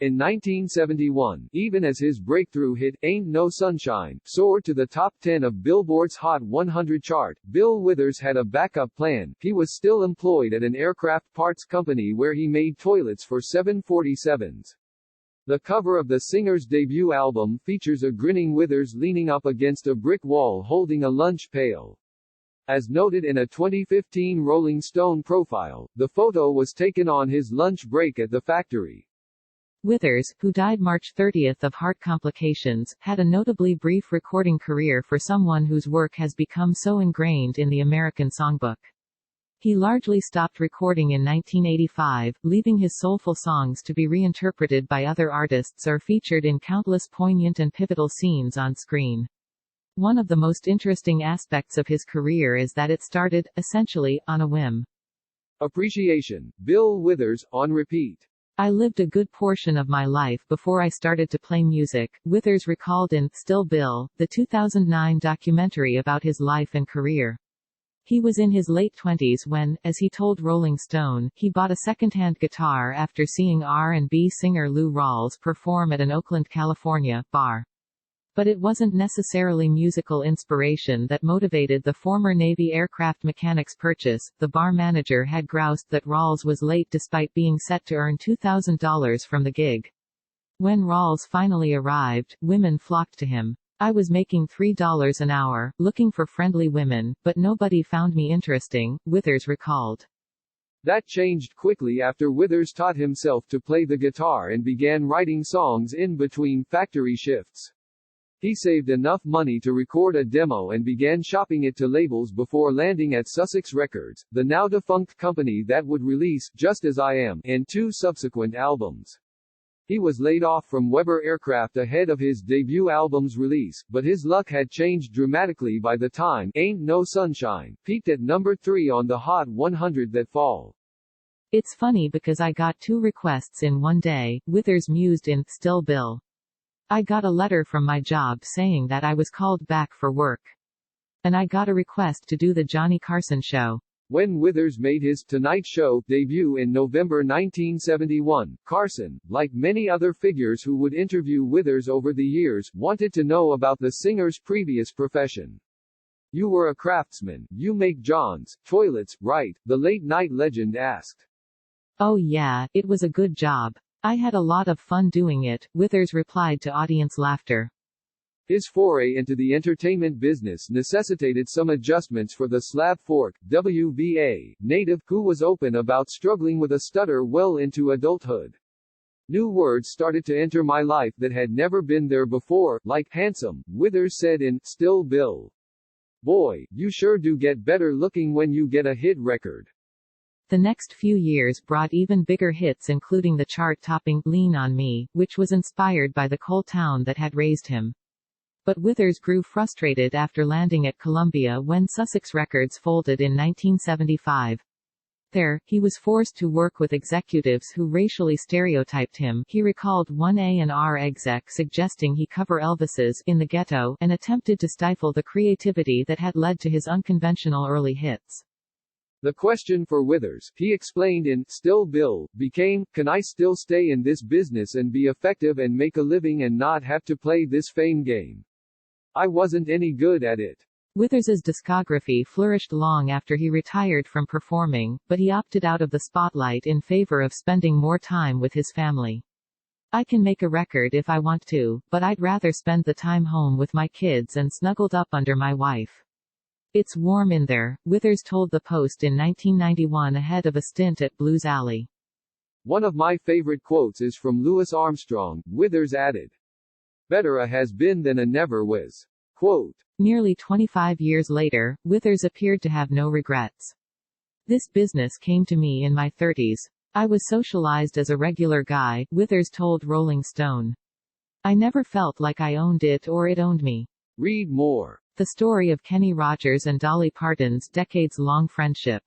In 1971, even as his breakthrough hit, Ain't No Sunshine, soared to the top 10 of Billboard's Hot 100 chart, Bill Withers had a backup plan. He was still employed at an aircraft parts company where he made toilets for 747s. The cover of the singer's debut album features a grinning Withers leaning up against a brick wall holding a lunch pail. As noted in a 2015 Rolling Stone profile, the photo was taken on his lunch break at the factory. Withers, who died March 30 of heart complications, had a notably brief recording career for someone whose work has become so ingrained in the American songbook. He largely stopped recording in 1985, leaving his soulful songs to be reinterpreted by other artists or featured in countless poignant and pivotal scenes on screen. One of the most interesting aspects of his career is that it started, essentially, on a whim. Appreciation. Bill Withers, on repeat. I lived a good portion of my life before I started to play music, Withers recalled in Still Bill, the 2009 documentary about his life and career. He was in his late 20s when, as he told Rolling Stone, he bought a second-hand guitar after seeing R&B singer Lou Rawls perform at an Oakland, California, bar. But it wasn't necessarily musical inspiration that motivated the former Navy aircraft mechanic's purchase. The bar manager had groused that Rawls was late despite being set to earn $2,000 from the gig. When Rawls finally arrived, women flocked to him. I was making $3 an hour, looking for friendly women, but nobody found me interesting, Withers recalled. That changed quickly after Withers taught himself to play the guitar and began writing songs in between factory shifts. He saved enough money to record a demo and began shopping it to labels before landing at Sussex Records, the now-defunct company that would release Just As I Am and 2 subsequent albums. He was laid off from Weber Aircraft ahead of his debut album's release, but his luck had changed dramatically by the time Ain't No Sunshine peaked at number 3 on the Hot 100 that fall. It's funny because I got 2 requests in one day, Withers mused in Still Bill. I got a letter from my job saying that I was called back for work. And I got a request to do the Johnny Carson show. When Withers made his Tonight Show debut in November 1971, Carson, like many other figures who would interview Withers over the years, wanted to know about the singer's previous profession. "You were a craftsman, you make John's toilets, right?" the late-night legend asked. "Oh yeah, it was a good job. I had a lot of fun doing it," Withers replied to audience laughter. His foray into the entertainment business necessitated some adjustments for the Slab Fork, WVA, native, who was open about struggling with a stutter well into adulthood. "New words started to enter my life that had never been there before, like handsome," Withers said in Still Bill. "Boy, you sure do get better looking when you get a hit record." The next few years brought even bigger hits, including the chart-topping Lean on Me, which was inspired by the coal town that had raised him. But Withers grew frustrated after landing at Columbia when Sussex Records folded in 1975. There, he was forced to work with executives who racially stereotyped him. He recalled one A&R exec suggesting he cover Elvis's In the Ghetto and attempted to stifle the creativity that had led to his unconventional early hits. The question for Withers, he explained in Still Bill, became, can I still stay in this business and be effective and make a living and not have to play this fame game? I wasn't any good at it. Withers's discography flourished long after he retired from performing, but he opted out of the spotlight in favor of spending more time with his family. "I can make a record if I want to, but I'd rather spend the time home with my kids and snuggled up under my wife. It's warm in there," Withers told the Post in 1991 ahead of a stint at Blues Alley. "One of my favorite quotes is from Louis Armstrong," Withers added. "Better a has been than a never was." Quote. Nearly 25 years later, Withers appeared to have no regrets. "This business came to me in my 30s. I was socialized as a regular guy," Withers told Rolling Stone. "I never felt like I owned it or it owned me." Read more. The story of Kenny Rogers and Dolly Parton's decades-long friendship.